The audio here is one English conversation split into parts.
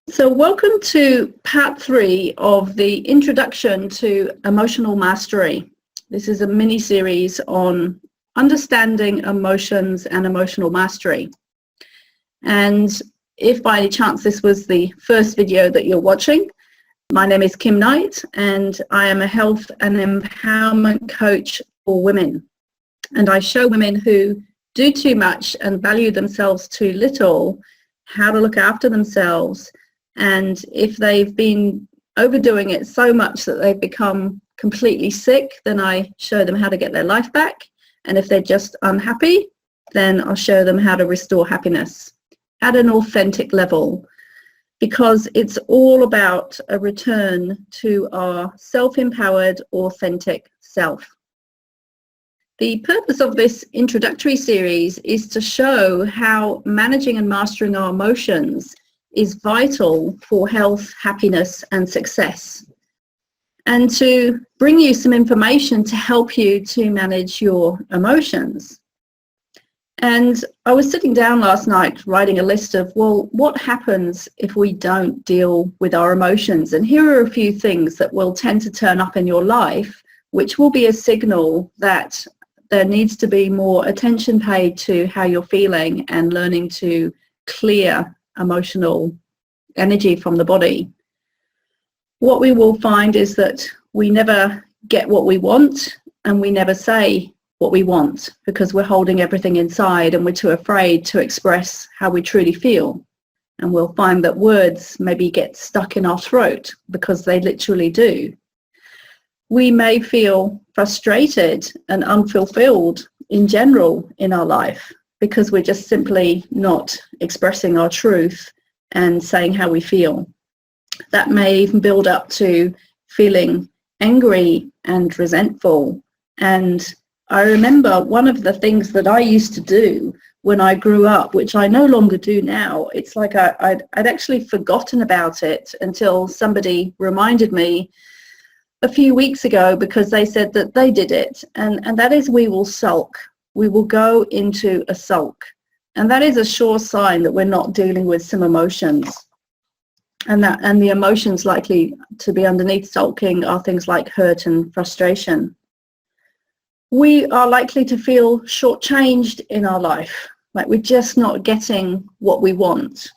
So welcome to part 3 of the Introduction to Emotional Mastery. This is a mini-series on understanding emotions and emotional mastery. And if by any chance this was the first video that you're watching, my name is Kim Knight and I am a health and empowerment coach for women. And I show women who do too much and value themselves too little how to look after themselves. And if they've been overdoing it so much that they've become completely sick, then I show them how to get their life back. And if they're just unhappy, then I'll show them how to restore happiness at an authentic level, because it's all about a return to our self-empowered, authentic self. The purpose of this introductory series is to show how managing and mastering our emotions is vital for health, happiness, and success, and to bring you some information to help you to manage your emotions. And I was sitting down last night writing a list of, well, what happens if we don't deal with our emotions? And here are a few things that will tend to turn up in your life, which will be a signal that there needs to be more attention paid to how you're feeling and learning to clear emotional energy from the body. What we will find is that we never get what we want and we never say what we want because we're holding everything inside and we're too afraid to express how we truly feel. And we'll find that words maybe get stuck in our throat because they literally do. We may feel frustrated and unfulfilled in general in our life because we're just simply not expressing our truth and saying how we feel. That may even build up to feeling angry and resentful. And I remember one of the things that I used to do when I grew up, which I no longer do now, it's like I'd actually forgotten about it until somebody reminded me a few weeks ago because they said that they did it. And that is, we will sulk. We will go into a sulk. And that is a sure sign that we're not dealing with some emotions. And the emotions likely to be underneath sulking are things like hurt and frustration. We are likely to feel shortchanged in our life, like we're just not getting what we want.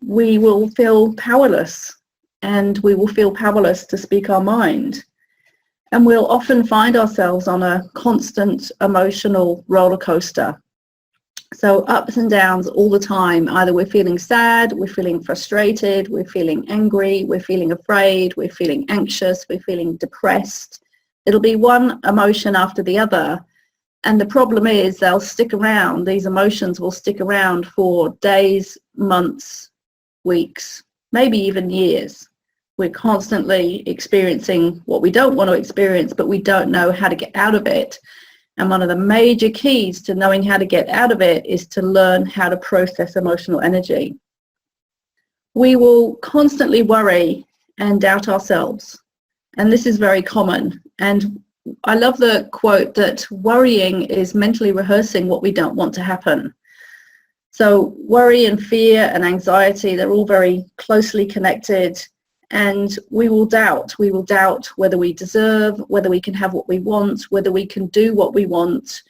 We will feel powerless, and we will feel powerless to speak our mind. And we'll often find ourselves on a constant emotional roller coaster. So ups and downs all the time. Either we're feeling sad, we're feeling frustrated, we're feeling angry, we're feeling afraid, we're feeling anxious, we're feeling depressed. It'll be one emotion after the other. And the problem is they'll stick around. These emotions will stick around for days, months, weeks, maybe even years. We're constantly experiencing what we don't want to experience, but we don't know how to get out of it. And one of the major keys to knowing how to get out of it is to learn how to process emotional energy. We will constantly worry and doubt ourselves. And this is very common. And I love the quote that worrying is mentally rehearsing what we don't want to happen. So worry and fear and anxiety, they're all very closely connected. And we will doubt whether we deserve, whether we can have what we want, whether we can do what we want.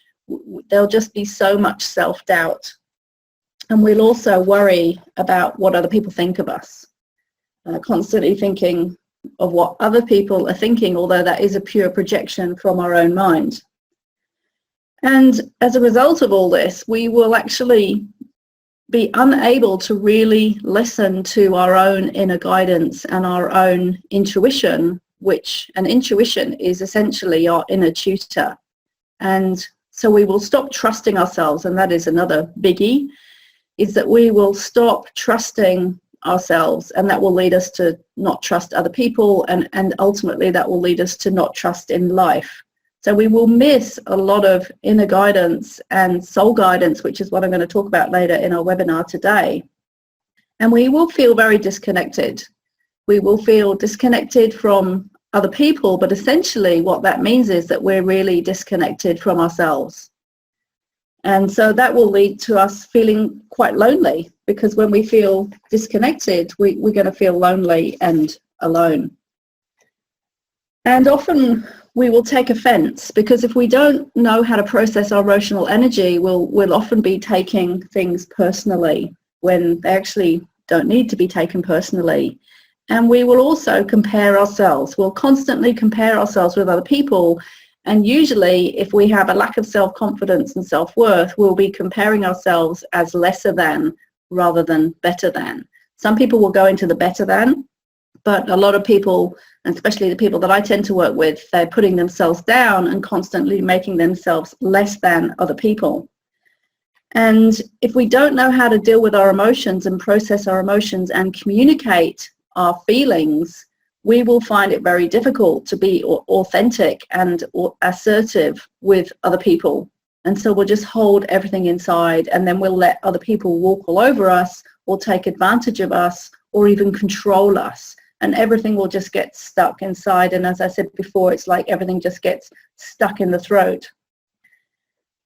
There'll just be so much self-doubt. And we'll also worry about what other people think of us, constantly thinking of what other people are thinking, although that is a pure projection from our own mind. And as a result of all this, we will actually be unable to really listen to our own inner guidance and our own intuition, which an intuition is essentially our inner tutor. And so we will stop trusting ourselves, and that is another biggie, is that we will stop trusting ourselves, and that will lead us to not trust other people, and ultimately that will lead us to not trust in life. So we will miss a lot of inner guidance and soul guidance, which is what I'm going to talk about later in our webinar today. And we will feel very disconnected. We will feel disconnected from other people, but essentially what that means is that we're really disconnected from ourselves. And so that will lead to us feeling quite lonely, because when we feel disconnected, we're going to feel lonely and alone. And often we will take offense, because if we don't know how to process our emotional energy, we'll often be taking things personally when they actually don't need to be taken personally. And we will also compare ourselves. We'll constantly compare ourselves with other people. And usually, if we have a lack of self-confidence and self-worth, we'll be comparing ourselves as lesser than rather than better than. Some people will go into the better than, but a lot of people, and especially the people that I tend to work with, they're putting themselves down and constantly making themselves less than other people. And if we don't know how to deal with our emotions and process our emotions and communicate our feelings, we will find it very difficult to be authentic and assertive with other people. And so we'll just hold everything inside, and then we'll let other people walk all over us or take advantage of us or even control us. And everything will just get stuck inside. And as I said before, it's like everything just gets stuck in the throat.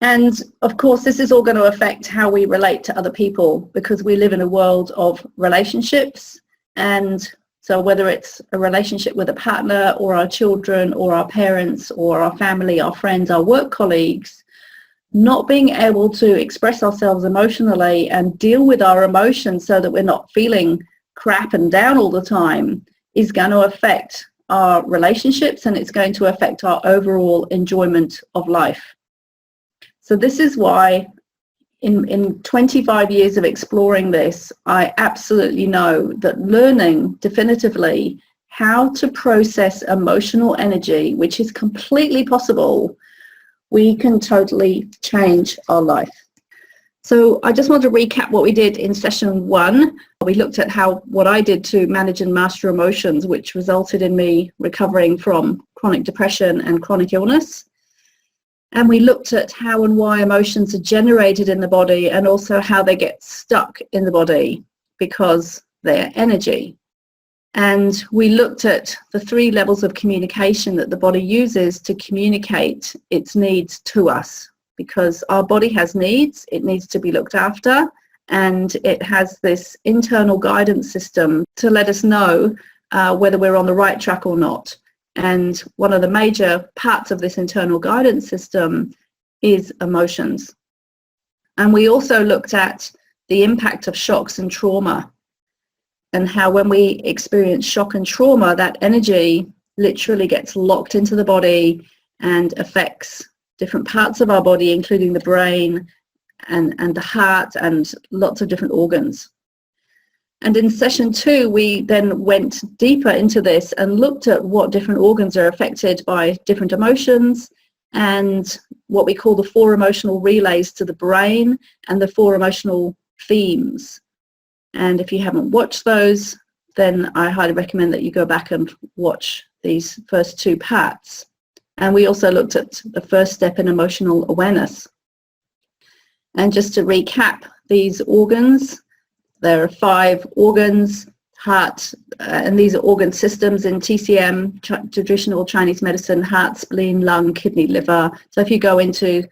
And of course, this is all going to affect how we relate to other people, because we live in a world of relationships. And so whether it's a relationship with a partner or our children or our parents or our family, our friends, our work colleagues, not being able to express ourselves emotionally and deal with our emotions so that we're not feeling crap and down all the time is going to affect our relationships, and it's going to affect our overall enjoyment of life. So this is why in 25 years of exploring this, I absolutely know that learning definitively how to process emotional energy, which is completely possible, we can totally change our life. So I just want to recap what we did in session 1. We looked at what I did to manage and master emotions, which resulted in me recovering from chronic depression and chronic illness. And we looked at how and why emotions are generated in the body, and also how they get stuck in the body because they're energy. And we looked at the 3 levels of communication that the body uses to communicate its needs to us, because our body has needs, it needs to be looked after, and it has this internal guidance system to let us know whether we're on the right track or not. And one of the major parts of this internal guidance system is emotions. And we also looked at the impact of shocks and trauma, and how when we experience shock and trauma, that energy literally gets locked into the body and affects different parts of our body, including the brain and the heart and lots of different organs. And in session 2, we then went deeper into this and looked at what different organs are affected by different emotions, and what we call the 4 emotional relays to the brain and the 4 emotional themes. And if you haven't watched those, then I highly recommend that you go back and watch these first 2 parts. And we also looked at the first step in emotional awareness. And just to recap these organs, there are 5 organs, heart, and these are organ systems in TCM, traditional Chinese medicine: heart, spleen, lung, kidney, liver. So if you go into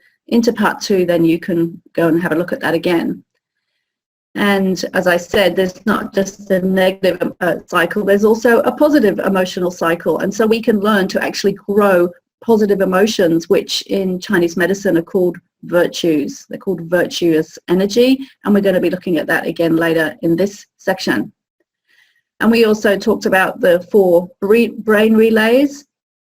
part 2, then you can go and have a look at that again. And as I said, there's not just a negative cycle, there's also a positive emotional cycle. And so we can learn to actually grow positive emotions, which in Chinese medicine are called virtues. They're called virtuous energy, and we're going to be looking at that again later in this section. And we also talked about the 4 brain relays: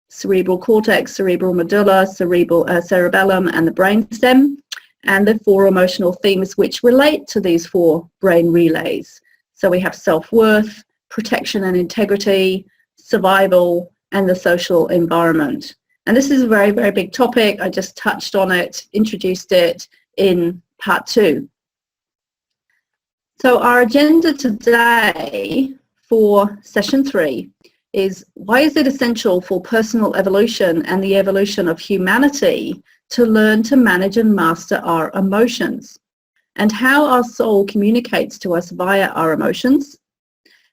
cerebral cortex, cerebral medulla, cerebellum, and the brainstem, and the 4 emotional themes which relate to these 4 brain relays. So we have self-worth, protection and integrity, survival, and the social environment. And this is a very, very big topic. I just touched on it, introduced it in part 2. So our agenda today for session 3 is: why is it essential for personal evolution and the evolution of humanity to learn to manage and master our emotions, and how our soul communicates to us via our emotions,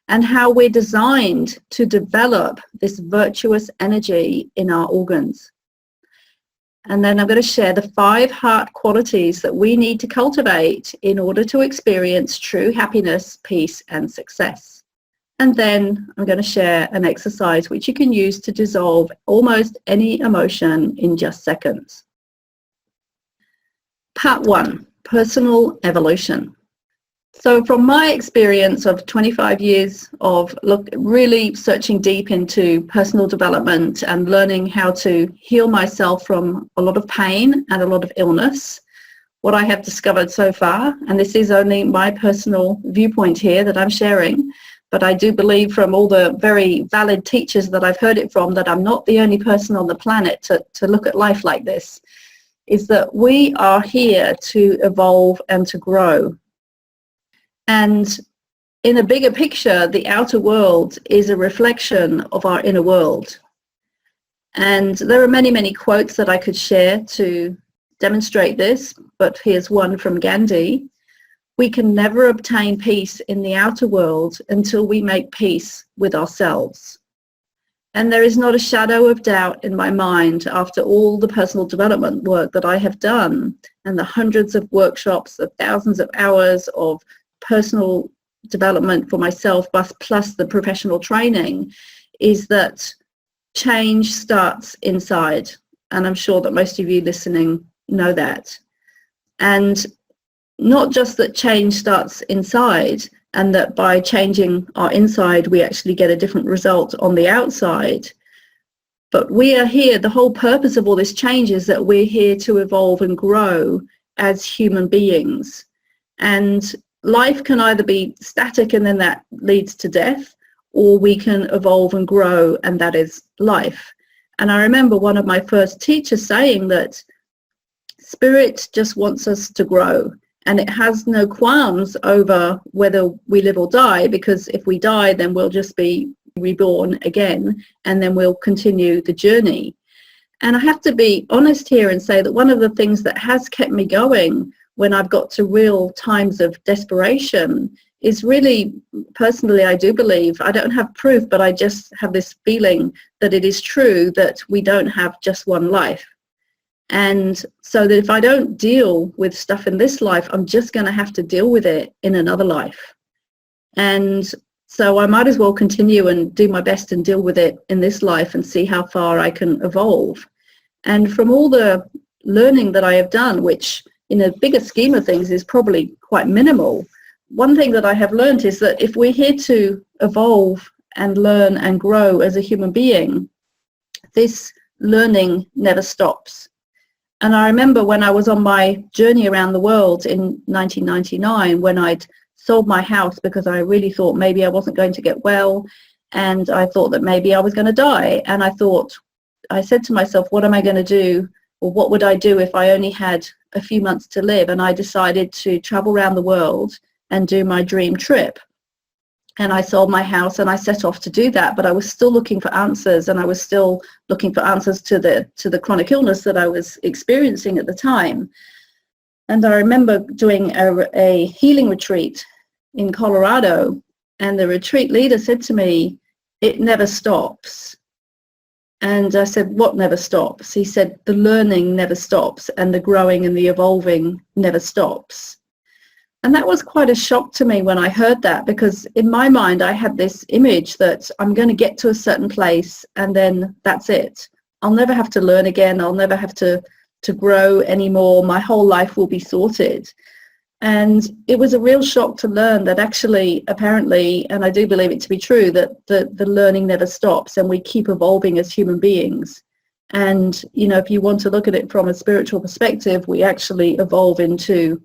and how we're designed to develop this virtuous energy in our organs. And then I'm going to share the 5 heart qualities that we need to cultivate in order to experience true happiness, peace, and success. And then I'm going to share an exercise which you can use to dissolve almost any emotion in just seconds. Part 1, personal evolution. So from my experience of 25 years of really searching deep into personal development and learning how to heal myself from a lot of pain and a lot of illness, what I have discovered so far, and this is only my personal viewpoint here that I'm sharing, but I do believe from all the very valid teachers that I've heard it from that I'm not the only person on the planet to look at life like this, is that we are here to evolve and to grow. And in a bigger picture, the outer world is a reflection of our inner world. And there are many, many quotes that I could share to demonstrate this, but here's one from Gandhi. We can never obtain peace in the outer world until we make peace with ourselves. And there is not a shadow of doubt in my mind after all the personal development work that I have done and the hundreds of workshops, the thousands of hours of personal development for myself, plus the professional training, is that change starts inside. And I'm sure that most of you listening know that. And not just that change starts inside and that by changing our inside we actually get a different result on the outside, but we are here, the whole purpose of all this change is that we're here to evolve and grow as human beings. And life can either be static and then that leads to death, or we can evolve and grow and that is life. And I remember one of my first teachers saying that spirit just wants us to grow, and it has no qualms over whether we live or die, because if we die then we'll just be reborn again and then we'll continue the journey. And I have to be honest here and say that one of the things that has kept me going when I've got to real times of desperation is really, personally, I do believe, I don't have proof, but I just have this feeling that it is true that we don't have just one life. And so that if I don't deal with stuff in this life, I'm just going to have to deal with it in another life. And so I might as well continue and do my best and deal with it in this life and see how far I can evolve. And from all the learning that I have done, which in a bigger scheme of things is probably quite minimal, one thing that I have learned is that if we're here to evolve and learn and grow as a human being, this learning never stops. And I remember when I was on my journey around the world in 1999, when I'd sold my house because I really thought maybe I wasn't going to get well, and I thought that maybe I was going to die. And I said to myself, what am I going to do? Or what would I do if I only had a few months to live? And I decided to travel around the world and do my dream trip. And I sold my house and I set off to do that, but I was still looking for answers, and I was still looking for answers to the chronic illness that I was experiencing at the time. And I remember doing a healing retreat in Colorado, and the retreat leader said to me, "It never stops." And I said, "What never stops?" He said, "The learning never stops, and the growing and the evolving never stops." And that was quite a shock to me when I heard that, because in my mind I had this image that I'm going to get to a certain place and then that's it. I'll never have to learn again. I'll never have to grow anymore. My whole life will be sorted. And it was a real shock to learn that actually, apparently, and I do believe it to be true, that the learning never stops and we keep evolving as human beings. And, you know, if you want to look at it from a spiritual perspective, we actually evolve into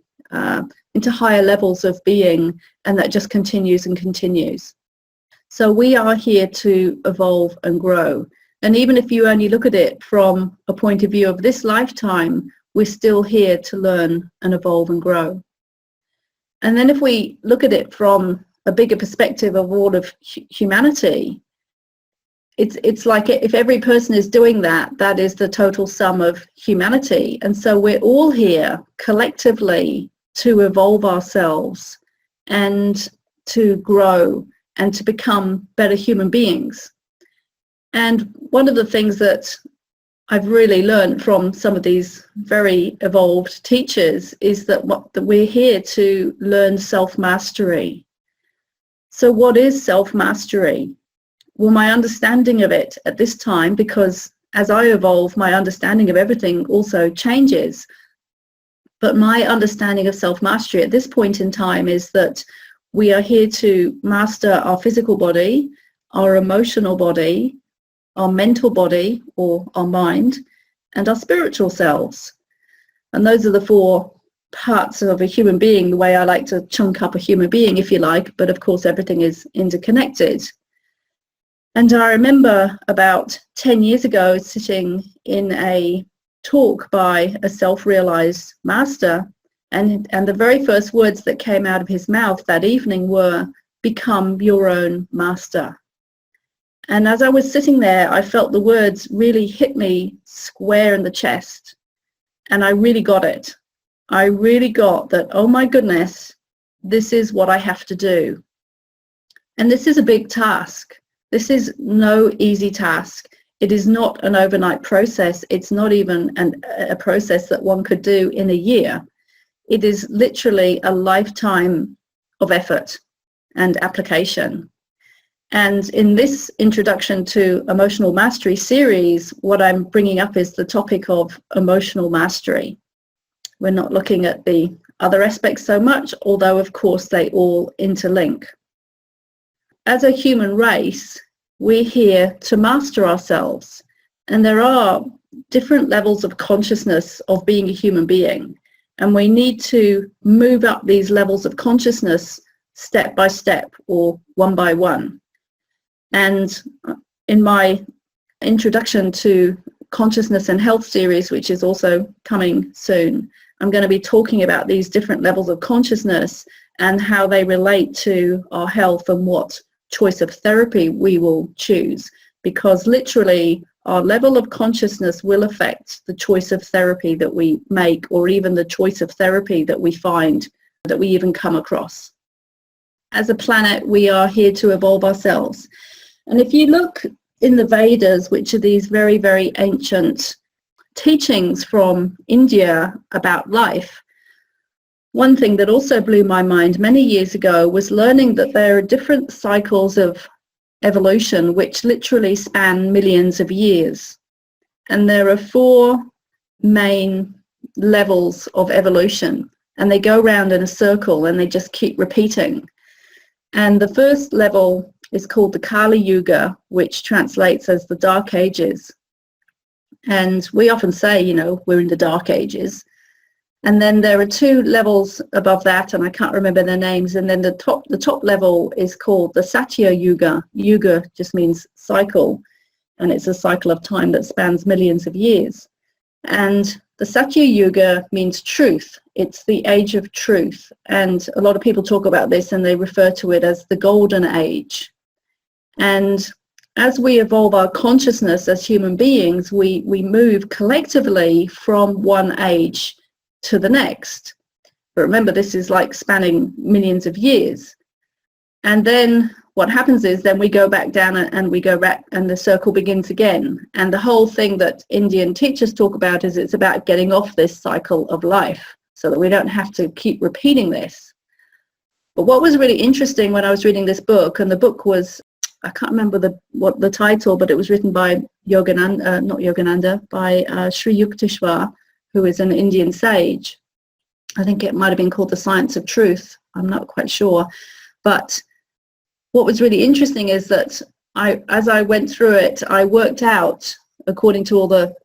higher levels of being, and that just continues and continues. So we are here to evolve and grow. And even if you only look at it from a point of view of this lifetime, we're still here to learn and evolve and grow. And then if we look at it from a bigger perspective of all of humanity, it's like if every person is doing that, that is the total sum of humanity. And so we're all here collectively to evolve ourselves and to grow and to become better human beings. And one of the things that I've really learned from some of these very evolved teachers is that we're here to learn self-mastery. So what is self-mastery? Well, my understanding of it at this time, because as I evolve, my understanding of everything also changes. But my understanding of self-mastery at this point in time is that we are here to master our physical body, our emotional body, our mental body or our mind, and our spiritual selves. And those are the four parts of a human being, the way I like to chunk up a human being, if you like, but of course everything is interconnected. And I remember about 10 years ago sitting in a talk by a self-realized master, and the very first words that came out of his mouth that evening were, "Become your own master." And as I was sitting there, I felt the words really hit me square in the chest. And I really got it. I really got that, oh my goodness, this is what I have to do. And this is a big task. This is no easy task. It is not an overnight process. It's not even a process that one could do in a year. It is literally a lifetime of effort and application. And in this Introduction to Emotional Mastery series, what I'm bringing up is the topic of emotional mastery. We're not looking at the other aspects so much, although of course they all interlink. As a human race, we're here to master ourselves. And there are different levels of consciousness of being a human being. And we need to move up these levels of consciousness step by step or one by one. And in my Introduction to Consciousness and Health series, which is also coming soon, I'm going to be talking about these different levels of consciousness and how they relate to our health and what choice of therapy we will choose, because literally our level of consciousness will affect the choice of therapy that we make, or even the choice of therapy that we find, that we even come across. As a planet, we are here to evolve ourselves. And if you look in the Vedas, which are these very, very ancient teachings from India about life, one thing that also blew my mind many years ago was learning that there are different cycles of evolution which literally span millions of years. And there are four main levels of evolution, and they go round in a circle and they just keep repeating. And the first level is called the Kali Yuga, which translates as the Dark Ages. And we often say, you know, we're in the Dark Ages. And then there are two levels above that, and I can't remember their names. And then the top level is called the Satya Yuga. Yuga just means cycle, and it's a cycle of time that spans millions of years. And the Satya Yuga means truth. It's the age of truth. And a lot of people talk about this and they refer to it as the golden age. And as we evolve our consciousness as human beings, we move collectively from one age to the next. But remember, this is like spanning millions of years. And then what happens is then we go back down and we go back and the circle begins again. And the whole thing that Indian teachers talk about is it's about getting off this cycle of life so that we don't have to keep repeating this. But what was really interesting when I was reading this book, and the book was, I can't remember what the title, but it was written by Sri Yukteswar, who is an Indian sage. I think it might have been called The Science of Truth. I'm not quite sure. But what was really interesting is that as I went through it, I worked out, according to all the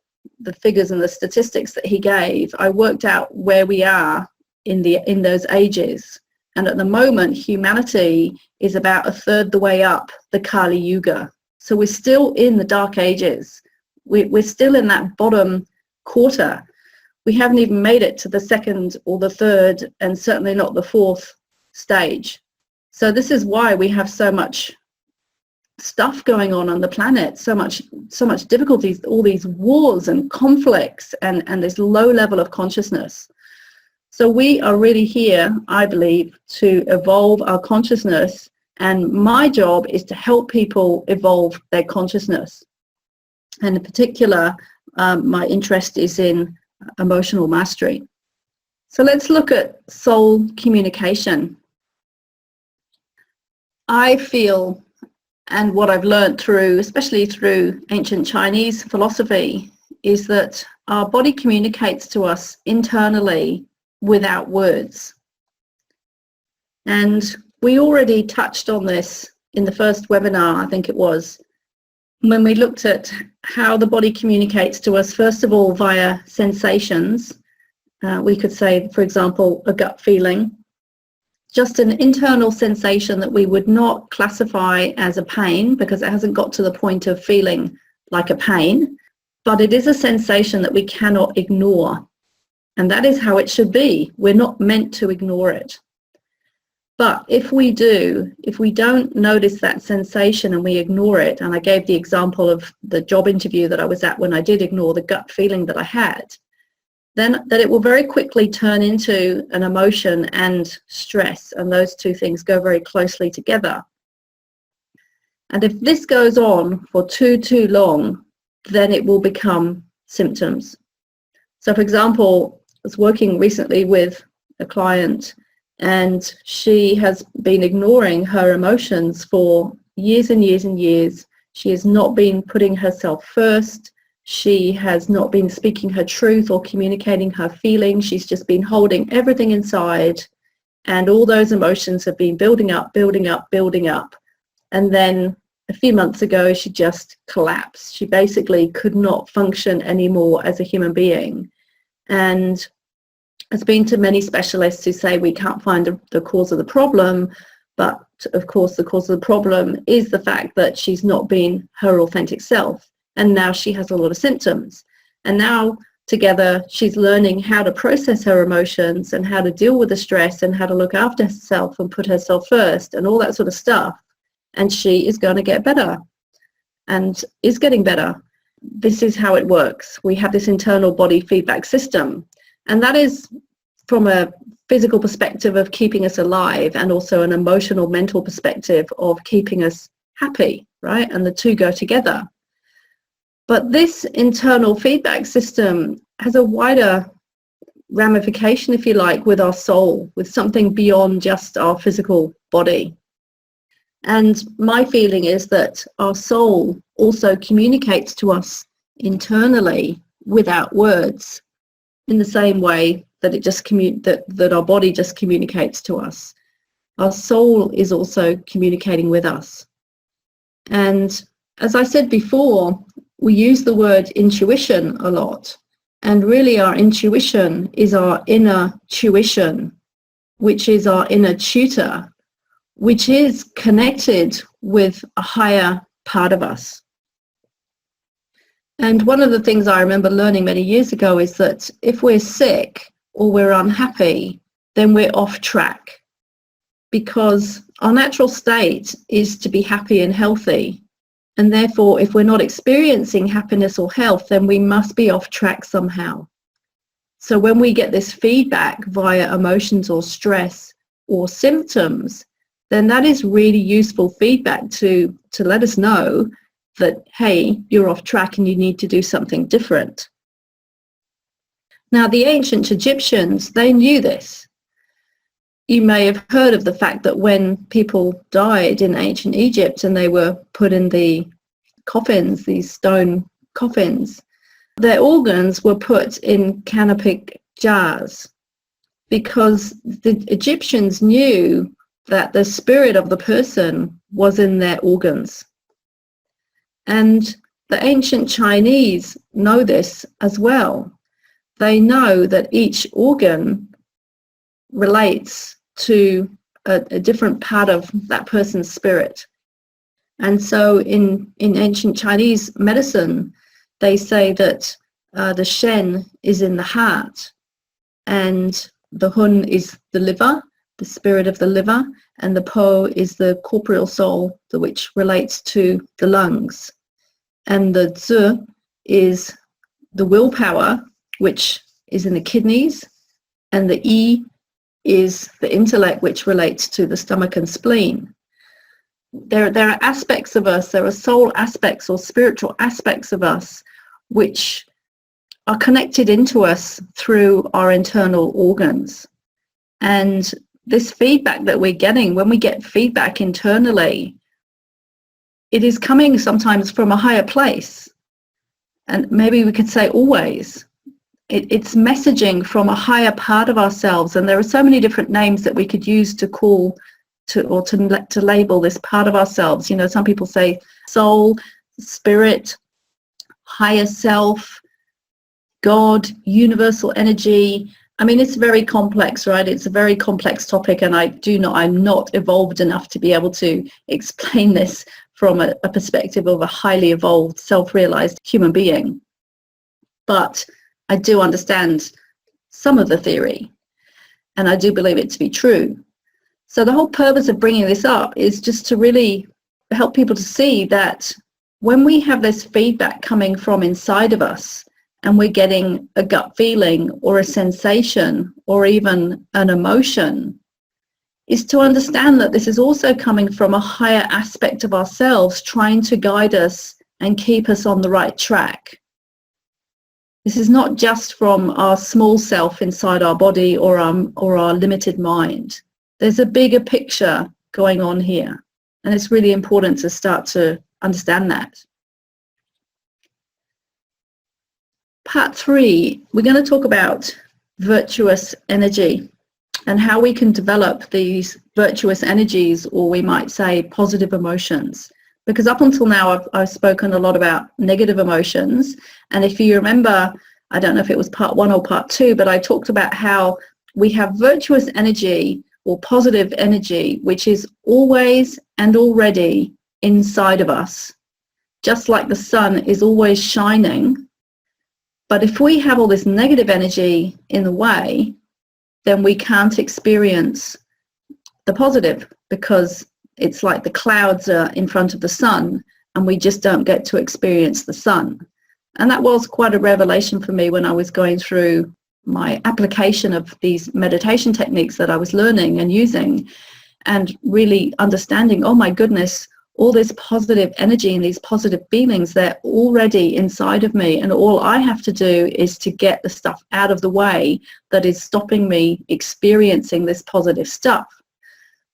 figures and the statistics that he gave, I worked out where we are in those ages. And at the moment, humanity is about a third the way up the Kali Yuga. So we're still in the Dark Ages. We're still in that bottom quarter. We haven't even made it to the second or the third, and certainly not the fourth stage. So this is why we have so much stuff going on the planet, so much difficulties, all these wars and conflicts, and this low level of consciousness. So we are really here, I believe, to evolve our consciousness, and my job is to help people evolve their consciousness. And in particular, my interest is in emotional mastery. So let's look at soul communication. I feel, and what I've learned through, especially through ancient Chinese philosophy, is that our body communicates to us internally without words. And we already touched on this in the first webinar, I think it was, when we looked at how the body communicates to us, first of all, via sensations. We could say, for example, a gut feeling, just an internal sensation that we would not classify as a pain because it hasn't got to the point of feeling like a pain, but it is a sensation that we cannot ignore. And that is how it should be. We're not meant to ignore it. But if we don't notice that sensation and we ignore it, and I gave the example of the job interview that I was at when I did ignore the gut feeling that I had, then that it will very quickly turn into an emotion and stress, and those two things go very closely together. And if this goes on for too long, then it will become symptoms. So for example, I was working recently with a client, and she has been ignoring her emotions for years and years and years. She has not been putting herself first. She has not been speaking her truth or communicating her feelings. She's just been holding everything inside, and all those emotions have been building up. And then a few months ago, she just collapsed. She basically could not function anymore as a human being. And has been to many specialists who say we can't find the cause of the problem, but of course the cause of the problem is the fact that she's not been her authentic self, and now she has a lot of symptoms. And now together she's learning how to process her emotions and how to deal with the stress and how to look after herself and put herself first and all that sort of stuff, and she is going to get better and is getting better. This is how it works. We have this internal body feedback system. And that is from a physical perspective of keeping us alive, and also an emotional, mental perspective of keeping us happy, right? And the two go together. But this internal feedback system has a wider ramification, if you like, with our soul, with something beyond just our physical body. And my feeling is that our soul also communicates to us internally without words, in the same way that it just that our body just communicates to us. Our soul is also communicating with us. And as I said before, we use the word intuition a lot, and really our intuition is our inner tuition, which is our inner tutor, which is connected with a higher part of us. And one of the things I remember learning many years ago is that if we're sick or we're unhappy, then we're off track, because our natural state is to be happy and healthy. And therefore, if we're not experiencing happiness or health, then we must be off track somehow. So when we get this feedback via emotions or stress or symptoms, then that is really useful feedback to let us know that, hey, you're off track and you need to do something different. Now, the ancient Egyptians, they knew this. You may have heard of the fact that when people died in ancient Egypt and they were put in the coffins, these stone coffins, their organs were put in canopic jars, because the Egyptians knew that the spirit of the person was in their organs. And the ancient Chinese know this as well. They know that each organ relates to a different part of that person's spirit. And so in ancient Chinese medicine, they say that the Shen is in the heart, and the Hun is the liver, the spirit of the liver, and the Po is the corporeal soul, which relates to the lungs. And the Zi is the willpower, which is in the kidneys, and the Yi is the intellect, which relates to the stomach and spleen. There are aspects of us, there are soul aspects or spiritual aspects of us which are connected into us through our internal organs. And this feedback that we're getting, when we get feedback internally, it is coming sometimes from a higher place. And maybe we could say always. It's messaging from a higher part of ourselves. And there are so many different names that we could use to call to label this part of ourselves. You know, some people say soul, spirit, higher self, God, universal energy. I mean, it's very complex, right? It's a very complex topic, and I'm not evolved enough to be able to explain this from a perspective of a highly evolved, self-realized human being. But I do understand some of the theory, and I do believe it to be true. So the whole purpose of bringing this up is just to really help people to see that when we have this feedback coming from inside of us, and we're getting a gut feeling or a sensation or even an emotion, is to understand that this is also coming from a higher aspect of ourselves trying to guide us and keep us on the right track. This is not just from our small self inside our body or our limited mind. There's a bigger picture going on here, and it's really important to start to understand that. Part 3, we're going to talk about virtuous energy and how we can develop these virtuous energies, or we might say positive emotions. Because up until now, I've spoken a lot about negative emotions. And if you remember, I don't know if it was part 1 or part 2, but I talked about how we have virtuous energy or positive energy, which is always and already inside of us, just like the sun is always shining. But if we have all this negative energy in the way, then we can't experience the positive, because it's like the clouds are in front of the sun and we just don't get to experience the sun. And that was quite a revelation for me when I was going through my application of these meditation techniques that I was learning and using, and really understanding, oh my goodness, all this positive energy and these positive feelings, they're already inside of me, and all I have to do is to get the stuff out of the way that is stopping me experiencing this positive stuff.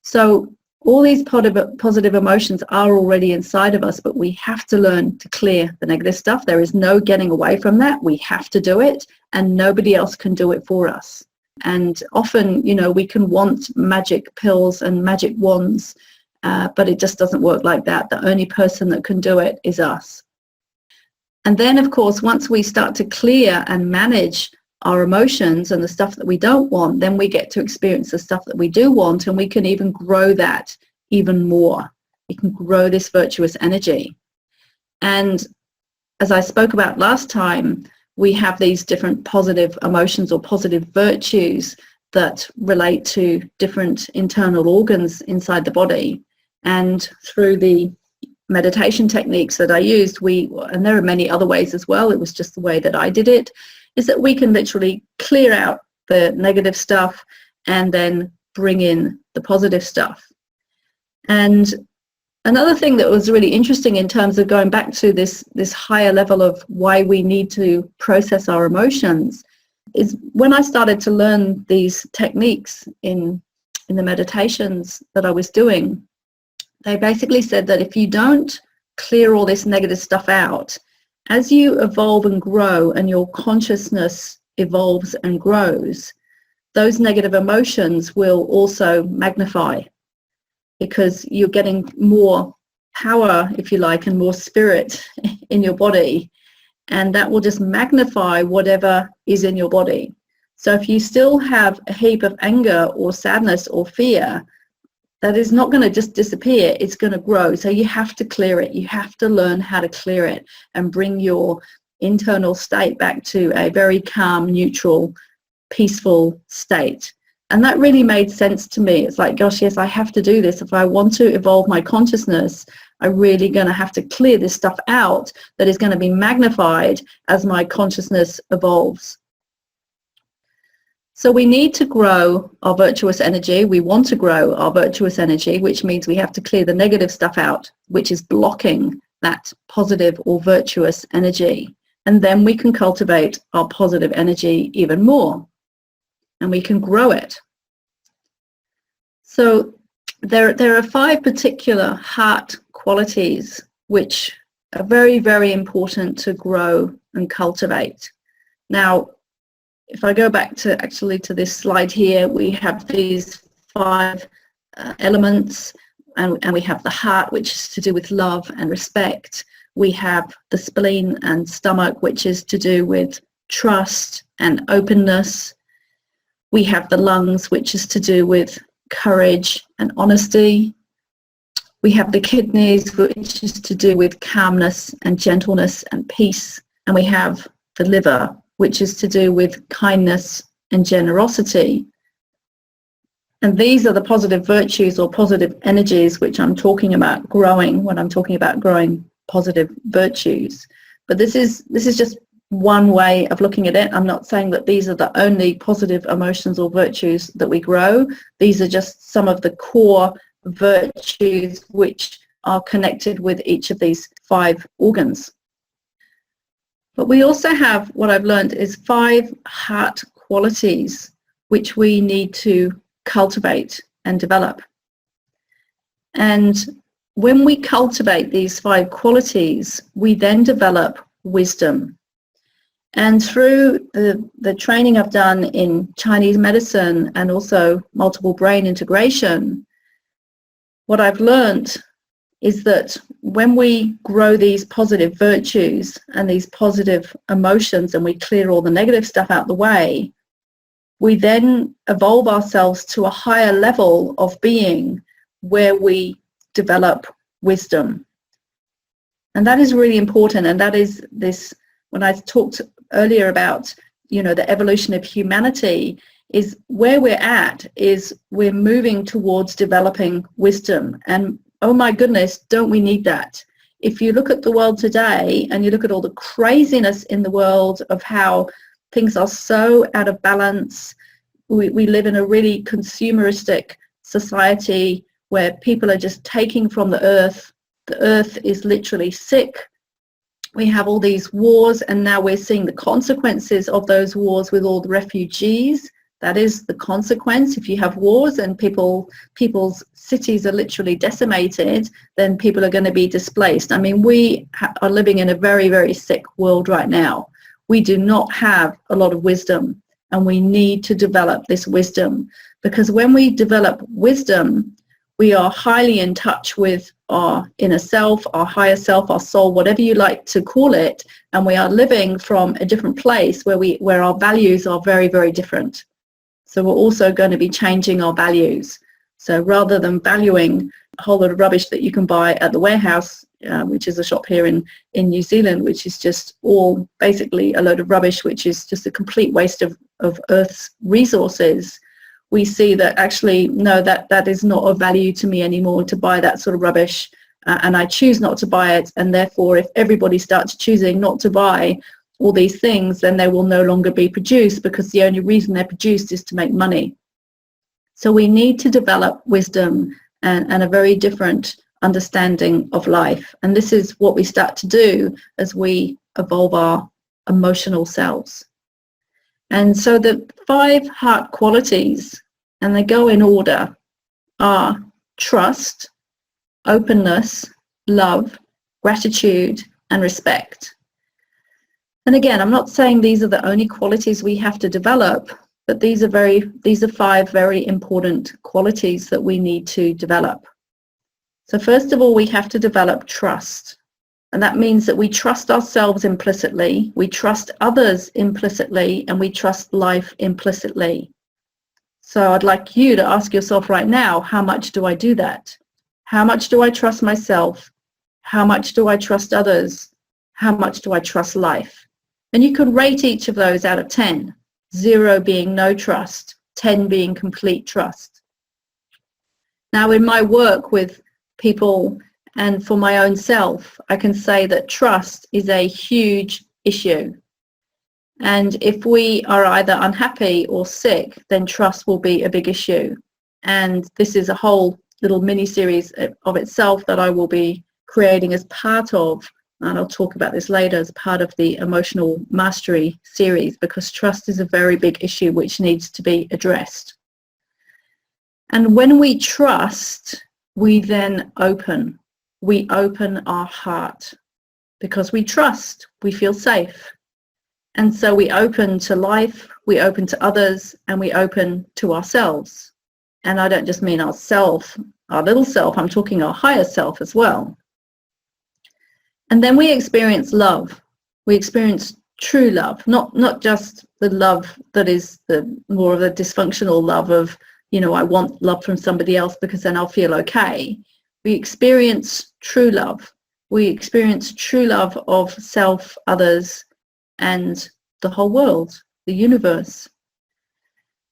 So all these positive emotions are already inside of us, but we have to learn to clear the negative stuff. There is no getting away from that. We have to do it, and nobody else can do it for us. And often, you know, we can want magic pills and magic wands, but it just doesn't work like that. The only person that can do it is us. And then, of course, once we start to clear and manage our emotions and the stuff that we don't want, then we get to experience the stuff that we do want, and we can even grow that even more. We can grow this virtuous energy. And as I spoke about last time, we have these different positive emotions or positive virtues that relate to different internal organs inside the body. And through the meditation techniques that I used, and there are many other ways as well, it was just the way that I did it, is that we can literally clear out the negative stuff and then bring in the positive stuff. And another thing that was really interesting in terms of going back to this higher level of why we need to process our emotions is when I started to learn these techniques in the meditations that I was doing, they basically said that if you don't clear all this negative stuff out, as you evolve and grow and your consciousness evolves and grows, those negative emotions will also magnify, because you're getting more power, if you like, and more spirit in your body, and that will just magnify whatever is in your body. So if you still have a heap of anger or sadness or fear, that is not going to just disappear, it's going to grow. So you have to clear it. You have to learn how to clear it and bring your internal state back to a very calm, neutral, peaceful state. And that really made sense to me. It's like, gosh, yes, I have to do this. If I want to evolve my consciousness, I'm really going to have to clear this stuff out that is going to be magnified as my consciousness evolves. So we need to grow our virtuous energy. We want to grow our virtuous energy, which means we have to clear the negative stuff out, which is blocking that positive or virtuous energy. And then we can cultivate our positive energy even more, and we can grow it. So there are 5 particular heart qualities which are very, very important to grow and cultivate. Now, if I go back to this slide here, we have these 5 elements, and we have the heart, which is to do with love and respect. We have the spleen and stomach, which is to do with trust and openness. We have the lungs, which is to do with courage and honesty. We have the kidneys, which is to do with calmness and gentleness and peace. And we have the liver, which is to do with kindness and generosity. And these are the positive virtues or positive energies which I'm talking about growing when I'm talking about growing positive virtues. But this is just one way of looking at it. I'm not saying that these are the only positive emotions or virtues that we grow. These are just some of the core virtues which are connected with each of these 5 organs. But we also have, what I've learned is 5 heart qualities which we need to cultivate and develop. And when we cultivate these 5 qualities, we then develop wisdom. And through the training I've done in Chinese medicine and also multiple brain integration, what I've learned is that when we grow these positive virtues and these positive emotions and we clear all the negative stuff out the way, we then evolve ourselves to a higher level of being where we develop wisdom. And that is really important. And that is this, when I talked earlier about, the evolution of humanity, is where we're at is we're moving towards developing wisdom. And oh my goodness, don't we need that? If you look at the world today and you look at all the craziness in the world of how things are so out of balance, we live in a really consumeristic society where people are just taking from the earth. The earth is literally sick. We have all these wars, and now we're seeing the consequences of those wars with all the refugees. That is the consequence. If you have wars and people's cities are literally decimated, then people are going to be displaced. I mean, we are living in a very, very sick world right now. We do not have a lot of wisdom, and we need to develop this wisdom, because when we develop wisdom, we are highly in touch with our inner self, our higher self, our soul, whatever you like to call it, and we are living from a different place where our values are very, very different. So we're also going to be changing our values. So rather than valuing a whole lot of rubbish that you can buy at the warehouse, which is a shop here in New Zealand, which is just all basically a load of rubbish, which is just a complete waste of Earth's resources, we see that actually, no, that is not of value to me anymore to buy that sort of rubbish, and I choose not to buy it. And therefore, if everybody starts choosing not to buy all these things, then they will no longer be produced, because the only reason they're produced is to make money. So we need to develop wisdom and a very different understanding of life. And this is what we start to do as we evolve our emotional selves. And so the 5 heart qualities, and they go in order, are trust, openness, love, gratitude, and respect. And again, I'm not saying these are the only qualities we have to develop, but these are 5 very important qualities that we need to develop. So first of all, we have to develop trust. And that means that we trust ourselves implicitly, we trust others implicitly, and we trust life implicitly. So I'd like you to ask yourself right now, how much do I do that? How much do I trust myself? How much do I trust others? How much do I trust life? And you could rate each of those out of 10, 0 being no trust, 10 being complete trust. Now, in my work with people and for my own self, I can say that trust is a huge issue. And if we are either unhappy or sick, then trust will be a big issue. And this is a whole little mini series of itself that I will be creating as part of And I'll talk about this later as part of the emotional mastery series, because trust is a very big issue which needs to be addressed. And when we trust, we then open. We open our heart. Because we trust, we feel safe. And so we open to life, we open to others, and we open to ourselves. And I don't just mean ourself, our little self, I'm talking our higher self as well. And then we experience love. We experience true love, not just the love that is the more of a dysfunctional love of, I want love from somebody else because then I'll feel okay. We experience true love. We experience true love of self, others, and the whole world, the universe.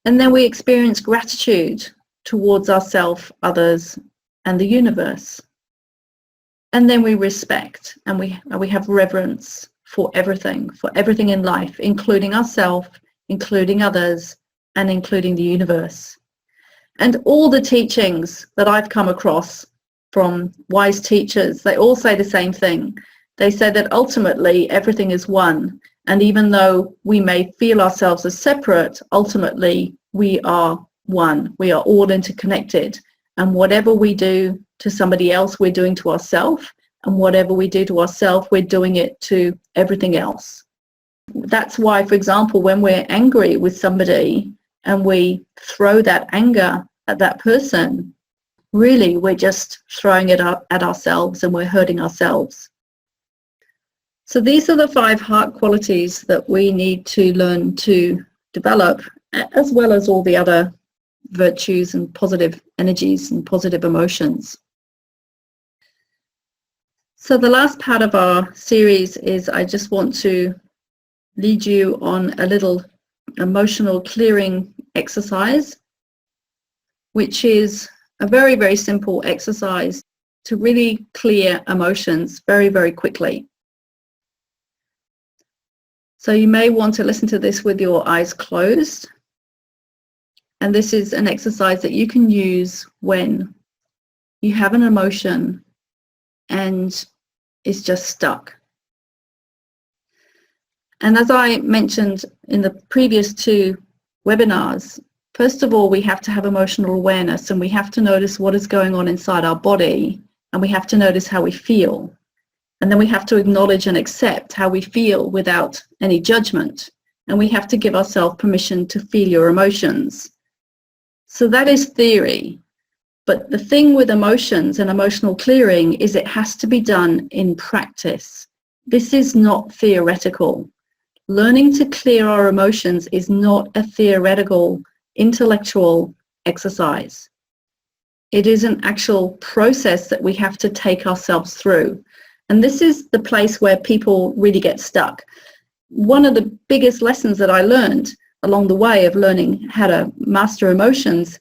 And then we experience gratitude towards ourself, others, and the universe. And then we respect and we have reverence for everything in life, including ourselves, including others, and including the universe. And all the teachings that I've come across from wise teachers, they all say the same thing. They say that ultimately everything is one. And even though we may feel ourselves as separate, ultimately we are one. We are all interconnected. And whatever we do to somebody else, we're doing to ourselves. And whatever we do to ourselves, we're doing it to everything else. That's why, for example, when we're angry with somebody and we throw that anger at that person, really we're just throwing it up at ourselves and we're hurting ourselves. So these are the 5 heart qualities that we need to learn to develop, as well as all the other virtues and positive energies and positive emotions. So the last part of our series is I just want to lead you on a little emotional clearing exercise, which is a very, very simple exercise to really clear emotions very, very quickly. So you may want to listen to this with your eyes closed. And this is an exercise that you can use when you have an emotion and it's just stuck. And as I mentioned in the previous 2 webinars, first of all, we have to have emotional awareness and we have to notice what is going on inside our body, and we have to notice how we feel. And then we have to acknowledge and accept how we feel without any judgment. And we have to give ourselves permission to feel your emotions. So that is theory. But the thing with emotions and emotional clearing is it has to be done in practice. This is not theoretical. Learning to clear our emotions is not a theoretical, intellectual exercise. It is an actual process that we have to take ourselves through. And this is the place where people really get stuck. One of the biggest lessons that I learned along the way of learning how to master emotions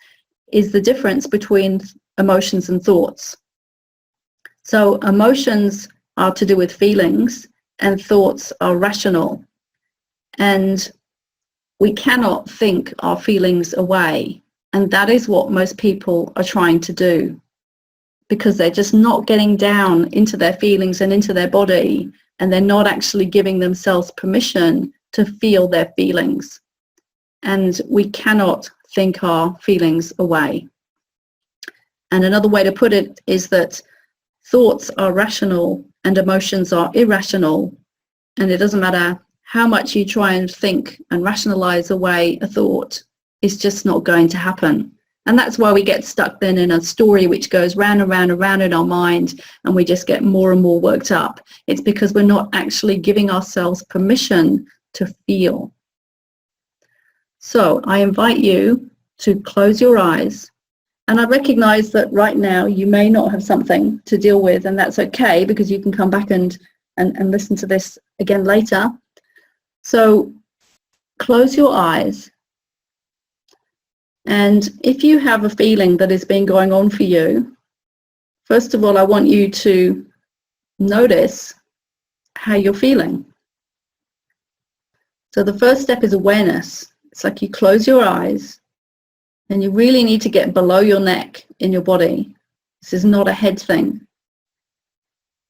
is the difference between emotions and thoughts. So emotions are to do with feelings and thoughts are rational. And we cannot think our feelings away. And that is what most people are trying to do, because they're just not getting down into their feelings and into their body, and they're not actually giving themselves permission to feel their feelings. And we cannot think our feelings away. And another way to put it is that thoughts are rational and emotions are irrational, and it doesn't matter how much you try and think and rationalize away a thought, it's just not going to happen. And that's why we get stuck then in a story which goes round and round and round in our mind, and we just get more and more worked up. It's because we're not actually giving ourselves permission to feel. So I invite you to close your eyes, and I recognize that right now you may not have something to deal with, and that's okay, because you can come back and listen to this again later. So close your eyes, and if you have a feeling that has been going on for you, first of all, I want you to notice how you're feeling. So the first step is awareness. It's like you close your eyes and you really need to get below your neck in your body. This is not a head thing.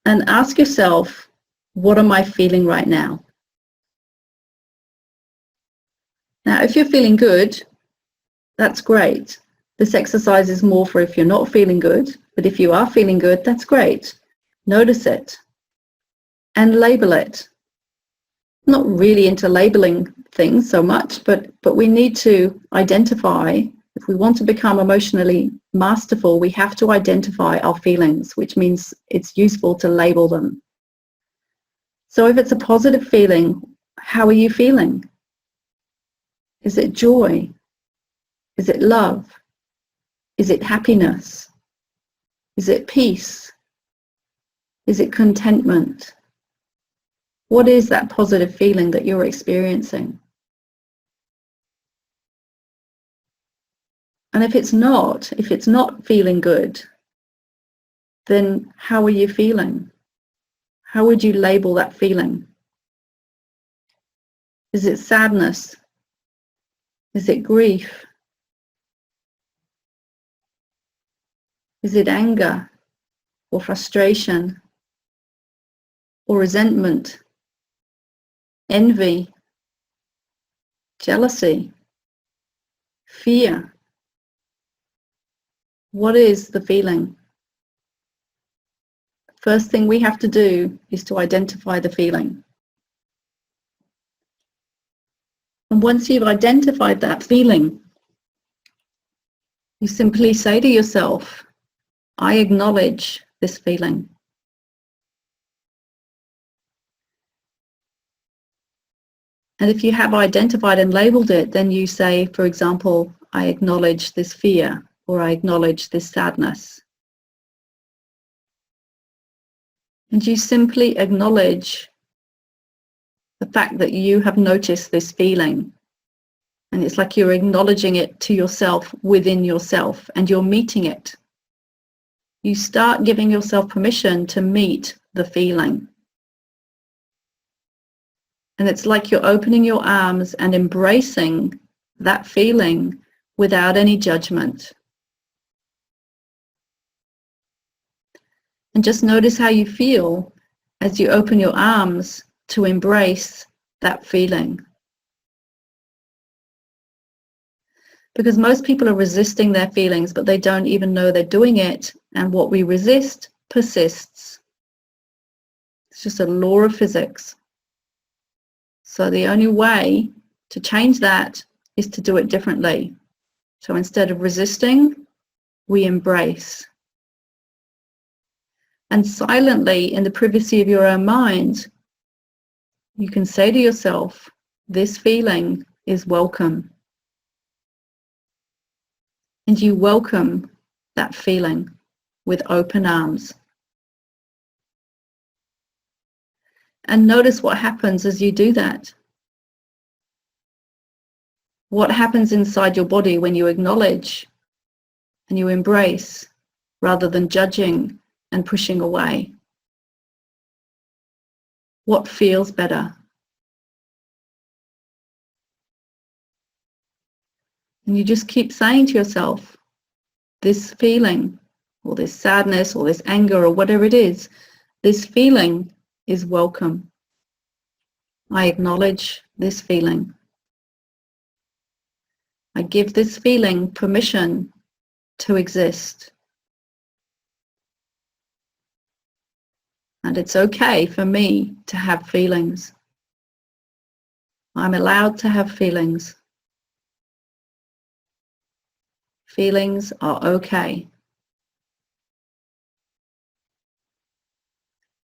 And ask yourself, What am I feeling right now? Now, if you're feeling good, that's great. This exercise is more for if you're not feeling good, but if you are feeling good, that's great. Notice it and label it. Not really into labeling things so much, but we need to identify. If we want to become emotionally masterful, we have to identify our feelings, which means it's useful to label them. So if it's a positive feeling, how are you feeling? Is it joy? Is it love? Is it happiness? Is it peace? Is it contentment? What is that positive feeling that you're experiencing? And if it's not feeling good, then how are you feeling? How would you label that feeling? Is it sadness? Is it grief? Is it anger or frustration or resentment, envy, jealousy, fear? What is the feeling? First thing we have to do is to identify the feeling. And once you've identified that feeling, you simply say to yourself, I acknowledge this feeling. And if you have identified and labeled it, then you say, for example, I acknowledge this fear, or I acknowledge this sadness. And you simply acknowledge the fact that you have noticed this feeling. And it's like you're acknowledging it to yourself within yourself, and you're meeting it. You start giving yourself permission to meet the feeling. And it's like you're opening your arms and embracing that feeling without any judgment. And just notice how you feel as you open your arms to embrace that feeling. Because most people are resisting their feelings, but they don't even know they're doing it. And what we resist persists. It's just a law of physics. So the only way to change that is to do it differently. So instead of resisting, we embrace. And silently, in the privacy of your own mind, you can say to yourself, this feeling is welcome. And you welcome that feeling with open arms. And notice what happens as you do that. What happens inside your body when you acknowledge and you embrace rather than judging and pushing away? What feels better? And you just keep saying to yourself, this feeling, or this sadness, or this anger, or whatever it is, this feeling is welcome. I acknowledge this feeling. I give this feeling permission to exist. And it's okay for me to have feelings. I'm allowed to have feelings. Feelings are okay.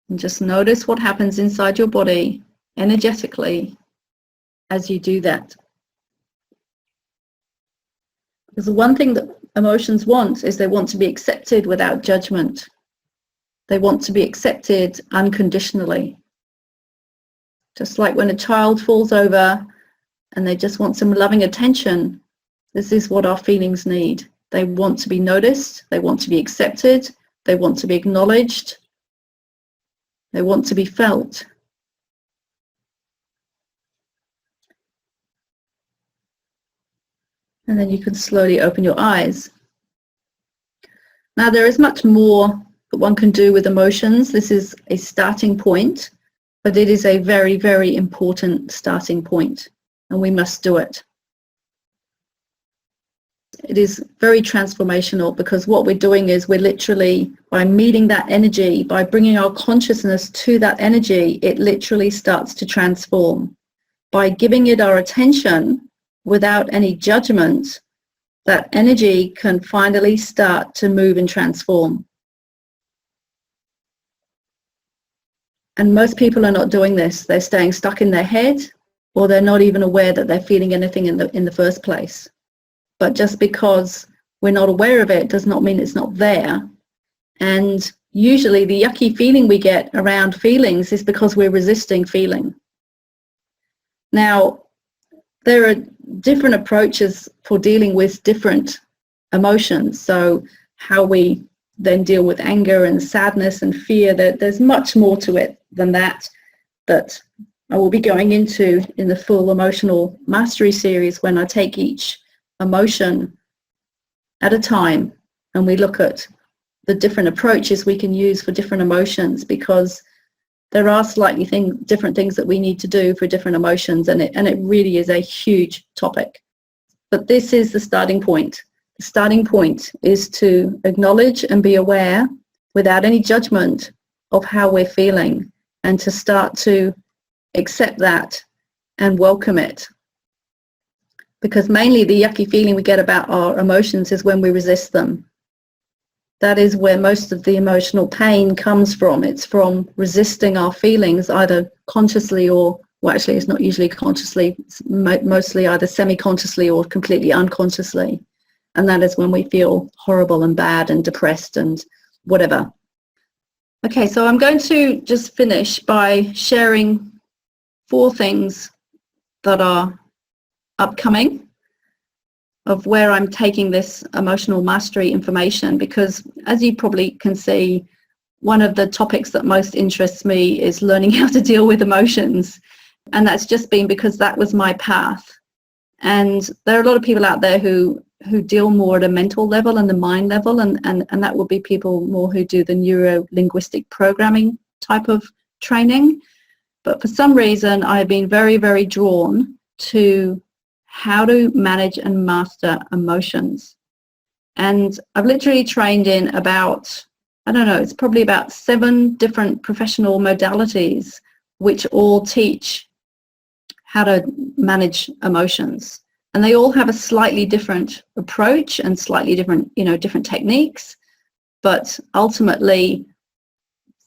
And just notice what happens inside your body energetically as you do that. Because the one thing that emotions want is they want to be accepted without judgment. They want to be accepted unconditionally. Just like when a child falls over and they just want some loving attention, this is what our feelings need. They want to be noticed, they want to be accepted, they want to be acknowledged, they want to be felt. And then you can slowly open your eyes. Now there is much more that one can do with emotions. This is a starting point. but it is a very, very important starting point, and we must do it. It is very transformational, because what we're doing is we're literally, by meeting that energy, by bringing our consciousness to that energy, it literally starts to transform. By giving it our attention without any judgment, that energy can finally start to move and transform. And most people are not doing this. They're staying stuck in their head, or they're not even aware that they're feeling anything in the first place. But just because we're not aware of it does not mean it's not there. And usually the yucky feeling we get around feelings is because we're resisting feeling. Now, there are different approaches for dealing with different emotions. So how we then deal with anger and sadness and fear, there's much more to it than that I will be going into in the full emotional mastery series, when I take each emotion at a time and we look at the different approaches we can use for different emotions, because there are slightly different things that we need to do for different emotions, and it really is a huge topic. But this is the starting point. The starting point is to acknowledge and be aware without any judgment of how we're feeling, and to start to accept that and welcome it. Because mainly the yucky feeling we get about our emotions is when we resist them. That is where most of the emotional pain comes from. It's from resisting our feelings, either consciously or, well, actually it's not usually consciously, it's mostly either semi-consciously or completely unconsciously. And that is when we feel horrible and bad and depressed and whatever. Okay, so I'm going to just finish by sharing 4 things that are upcoming of where I'm taking this emotional mastery information, because as you probably can see, one of the topics that most interests me is learning how to deal with emotions. And that's just been because that was my path. And there are a lot of people out there who deal more at a mental level and the mind level, and that would be people more who do the neuro-linguistic programming type of training. But for some reason, I've been very, very drawn to how to manage and master emotions. And I've literally trained in about, I don't know, it's probably about 7 different professional modalities which all teach how to manage emotions. And they all have a slightly different approach and slightly different, different techniques. But ultimately,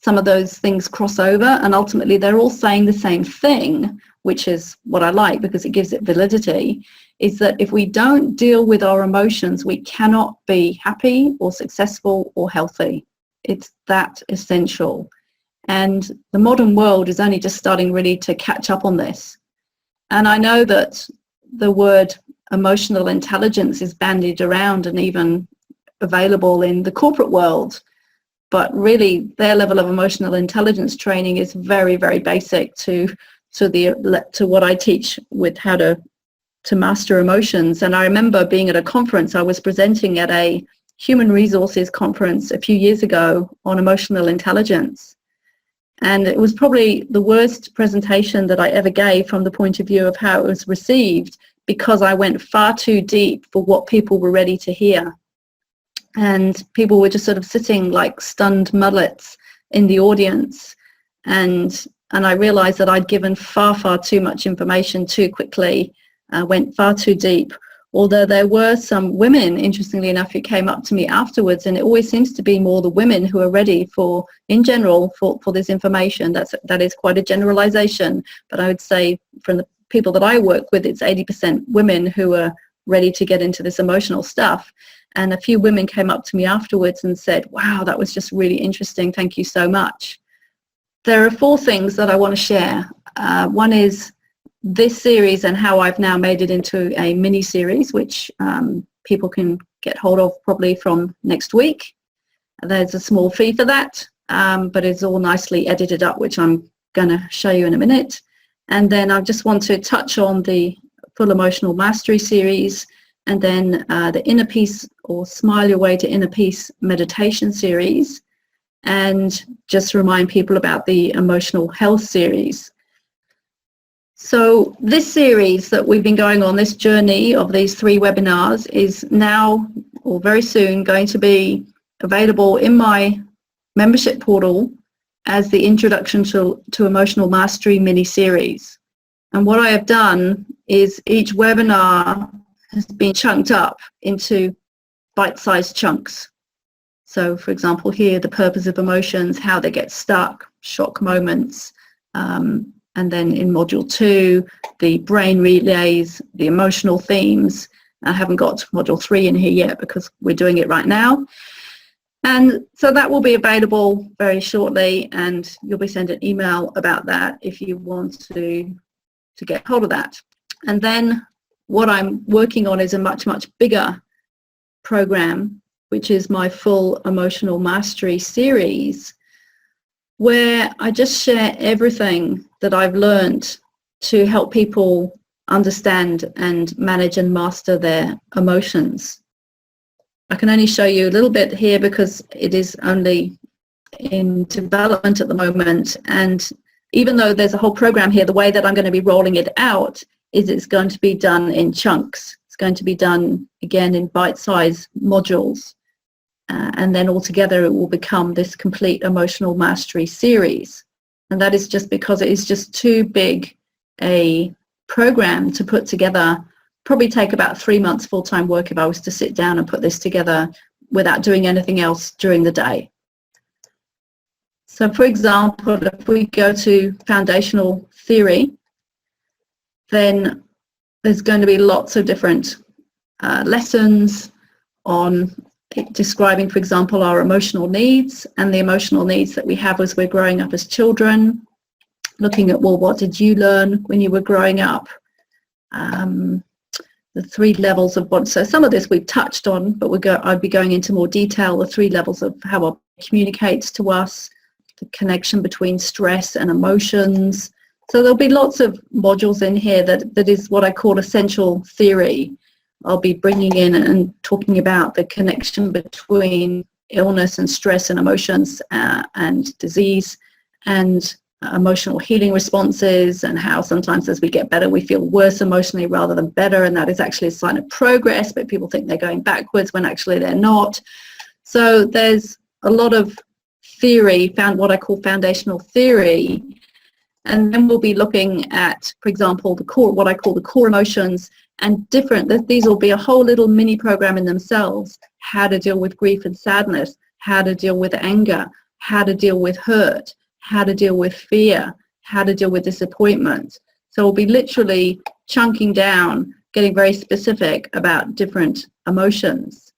some of those things cross over, and ultimately they're all saying the same thing, which is what I like because it gives it validity, is that if we don't deal with our emotions, we cannot be happy or successful or healthy. It's that essential. And the modern world is only just starting really to catch up on this. And I know that the word emotional intelligence is bandied around and even available in the corporate world, but really their level of emotional intelligence training is very, very basic to what I teach with how to master emotions. And I remember being at a conference, I was presenting at a human resources conference a few years ago on emotional intelligence. And it was probably the worst presentation that I ever gave from the point of view of how it was received, because I went far too deep for what people were ready to hear. And people were just sort of sitting like stunned mullets in the audience. And I realized that I'd given far, far too much information too quickly, went far too deep. Although there were some women, interestingly enough, who came up to me afterwards, and it always seems to be more the women who are ready for, in general, for this information. That is quite a generalization, but I would say from the people that I work with, it's 80% women who are ready to get into this emotional stuff. And a few women came up to me afterwards and said, wow, that was just really interesting. Thank you so much. There are 4 things that I want to share. One is this series and how I've now made it into a mini series, which people can get hold of probably from next week. There's a small fee for that, but it's all nicely edited up, which I'm going to show you in a minute. And then I just want to touch on the Full Emotional Mastery series, and then the Inner Peace or Smile Your Way to Inner Peace meditation series. and just remind people about the emotional health series. So this series that we've been going on, this journey of these 3 webinars, is now or very soon going to be available in my membership portal as the Introduction to Emotional Mastery mini-series. And what I have done is each webinar has been chunked up into bite-sized chunks. So for example here, the purpose of emotions, how they get stuck, shock moments, and then in module 2, the brain relays, the emotional themes. I haven't got module 3 in here yet because we're doing it right now. And so that will be available very shortly, and you'll be sent an email about that if you want to get hold of that. And then what I'm working on is a much, much bigger program, which is my full emotional mastery series, where I just share everything that I've learned to help people understand and manage and master their emotions. I can only show you a little bit here because it is only in development at the moment, and even though there's a whole program here, the way that I'm going to be rolling it out is it's going to be done in chunks. It's going to be done again in bite-sized modules, and then altogether it will become this complete emotional mastery series. And that is just because it is just too big a program to put together. Probably take about 3 months full-time work if I was to sit down and put this together without doing anything else during the day. So for example, if we go to foundational theory, then there's going to be lots of different lessons on describing, for example, our emotional needs and the emotional needs that we have as we're growing up as children, looking at, well, what did you learn when you were growing up? The 3 levels of what, so some of this we've touched on, but I'd be going into more detail, the 3 levels of how it communicates to us, the connection between stress and emotions. So there'll be lots of modules in here that is what I call essential theory. I'll be bringing in and talking about the connection between illness and stress and emotions and disease, and emotional healing responses, and how sometimes as we get better we feel worse emotionally rather than better, and that is actually a sign of progress, but people think they're going backwards when actually they're not. So there's a lot of theory, what I call foundational theory, and then we'll be looking at, for example, the core, what I call the core emotions, and these will be a whole little mini program in themselves: how to deal with grief and sadness, how to deal with anger, how to deal with hurt, how to deal with fear, how to deal with disappointment. So we'll be literally chunking down, getting very specific about different emotions,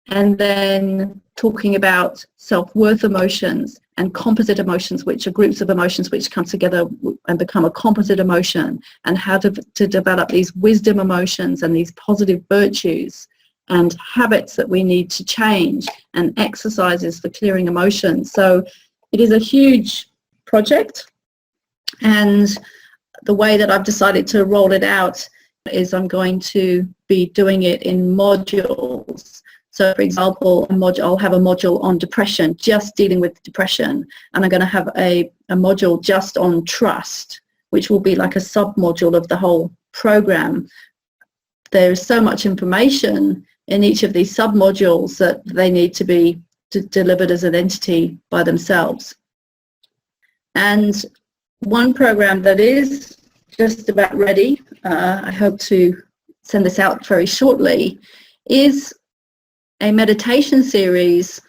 and then talking about self-worth emotions and composite emotions, which are groups of emotions which come together and become a composite emotion, and how to develop these wisdom emotions and these positive virtues and habits that we need to change, and exercises for clearing emotions. So it is a huge project, and the way that I've decided to roll it out is I'm going to be doing it in modules. So for example, I'll have a module on depression, just dealing with depression, and I'm going to have a module just on trust, which will be like a sub-module of the whole program. There's so much information in each of these sub-modules that they need to be delivered as an entity by themselves. And one program that is just about ready, I hope to send this out very shortly, is a meditation series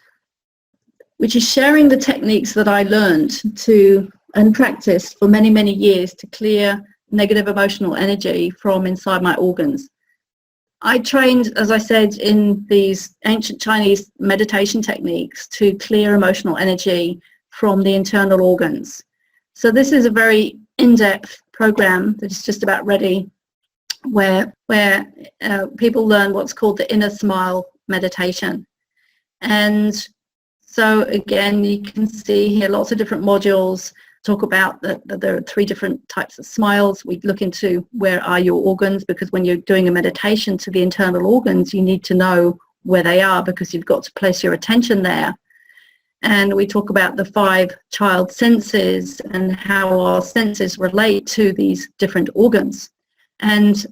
which is sharing the techniques that I learned and practiced for many, many years to clear negative emotional energy from inside my organs. I trained, as I said, in these ancient Chinese meditation techniques to clear emotional energy from the internal organs. So this is a very in-depth program that is just about ready, where people learn what's called the inner smile meditation. And so again, you can see here lots of different modules talk about that there are 3 different types of smiles. We look into where are your organs, because when you're doing a meditation to the internal organs, you need to know where they are, because you've got to place your attention there. and we talk about the 5 child senses and how our senses relate to these different organs. And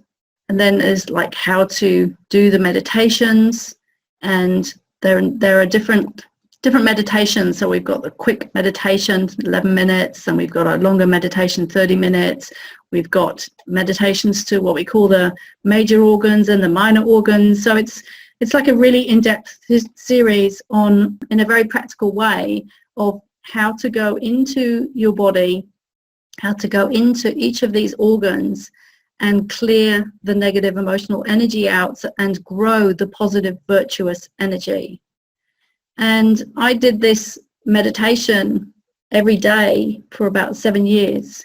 then there's like how to do the meditations, and there are different meditations. So we've got the quick meditation, 11 minutes, and we've got a longer meditation, 30 minutes. We've got meditations to what we call the major organs and the minor organs. So it's like a really in-depth series on, in a very practical way, of how to go into your body, how to go into each of these organs and clear the negative emotional energy out and grow the positive virtuous energy. And I did this meditation every day for about 7 years,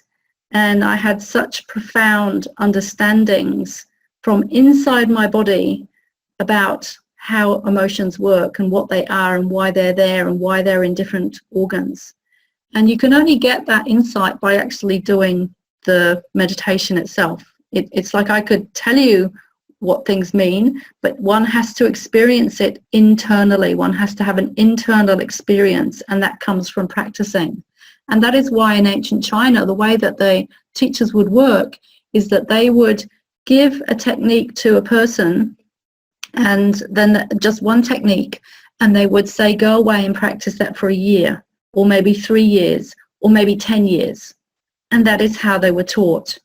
and I had such profound understandings from inside my body about how emotions work and what they are and why they're there and why they're in different organs. And you can only get that insight by actually doing the meditation itself. It's like I could tell you what things mean, but one has to experience it internally. One has to have an internal experience, and that comes from practicing. And that is why in ancient China, the way that the teachers would work is that they would give a technique to a person, and then just one technique, and they would say, go away and practice that for a year, or maybe 3 years, or maybe 10 years. And that is how they were taught.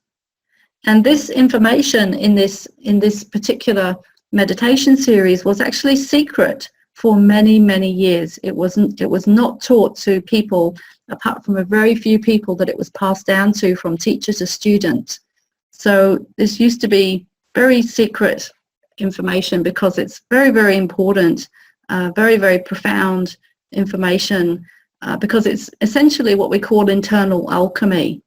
And this information in this particular meditation series was actually secret for many, many years. It was not taught to people, apart from a very few people that it was passed down to from teacher to student. So this used to be very secret information because it's very, very important, very, very profound information, because it's essentially what we call internal alchemy.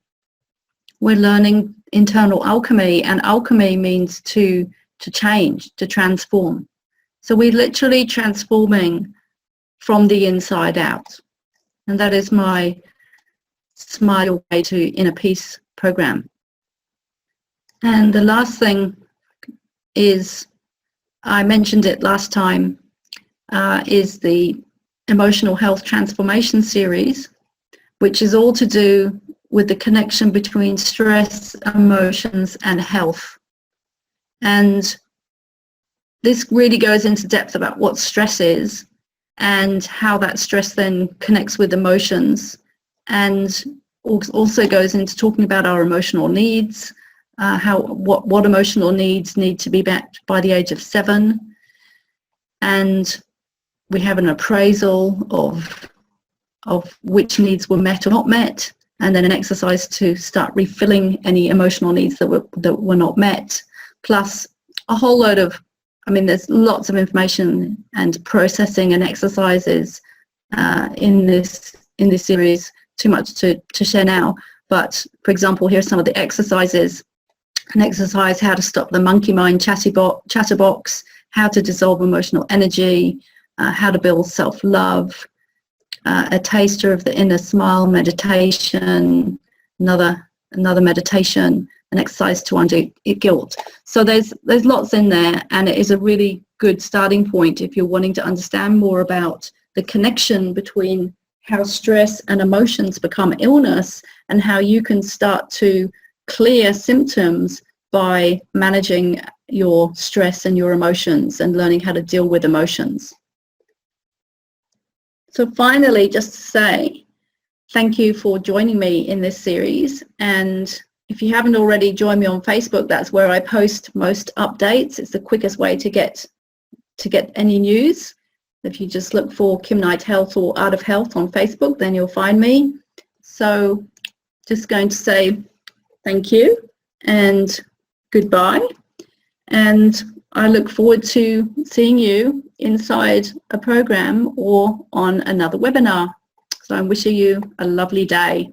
We're learning internal alchemy, and alchemy means to change, to transform. So we're literally transforming from the inside out. And that is my Smile Your Way to Inner Peace program. And the last thing is, I mentioned it last time, is the Emotional Health Transformation series, which is all to do with the connection between stress, emotions, and health. And this really goes into depth about what stress is and how that stress then connects with emotions, and also goes into talking about our emotional needs, what emotional needs need to be met by the age of 7. And we have an appraisal of which needs were met or not met, and then an exercise to start refilling any emotional needs that were not met, plus a whole load of, there's lots of information and processing and exercises in this series, too much to share now. But for example, here's some of the exercises. An exercise, how to stop the monkey mind chatterbox, how to dissolve emotional energy, how to build self-love, a taster of the inner smile meditation, another meditation, an exercise to undo guilt. So there's lots in there, and it is a really good starting point if you're wanting to understand more about the connection between how stress and emotions become illness, and how you can start to clear symptoms by managing your stress and your emotions and learning how to deal with emotions. So finally, just to say thank you for joining me in this series. And if you haven't already joined me on Facebook, that's where I post most updates. It's the quickest way to get any news. If you just look for Kim Knight Health or Art of Health on Facebook, then you'll find me. So just going to say thank you and goodbye. And I look forward to seeing you inside a program or on another webinar. So I'm wishing you a lovely day.